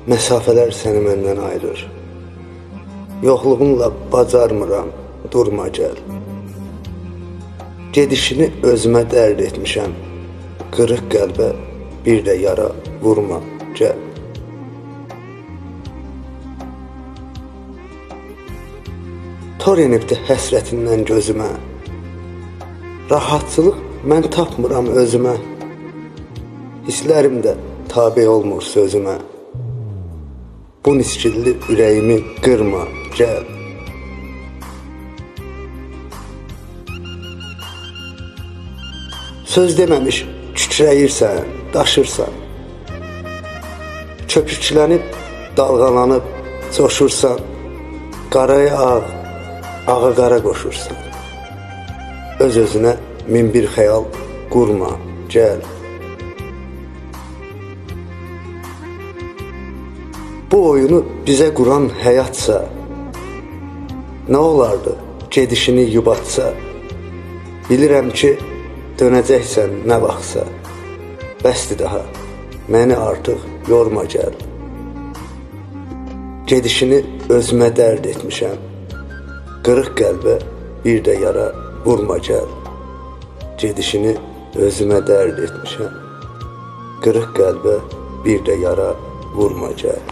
Məsafələr səni məndən ayırır. Yoxluğunla bacarmıram, durma gəl. Gedişini özümə dərd etmişəm. Qırıq qəlbə bir də yara vurma, gəl. Tor enibdi həsrətindən gözümə. Rahatçılıq mən tapmıram özümə. Hisslərim də tabe olmur sözümə. Bu niskilli ürəyimi qırma, gəl. Söz deməmiş kükrəyirsən, daşırsan. Köpüklənib, dalğalanıb, coşursan. Qaraya ağ, ağa qara qoşursan. Öz-özünə min bir xəyal qurma, gəl. Bu oyunu bizə quran həyatsa, nə olardı gedişini yubatsa? Bilirəm ki, dönəcəksən nə vaxtsa. Bəsdir daha, məni artıq yorma gəl. Gedişini özümə dərd etmişəm. Qırıq qəlbə bir də yara vurma gəl. Gedişini özümə dərd etmişəm. Qırıq qəlbə bir də yara vurma gəl.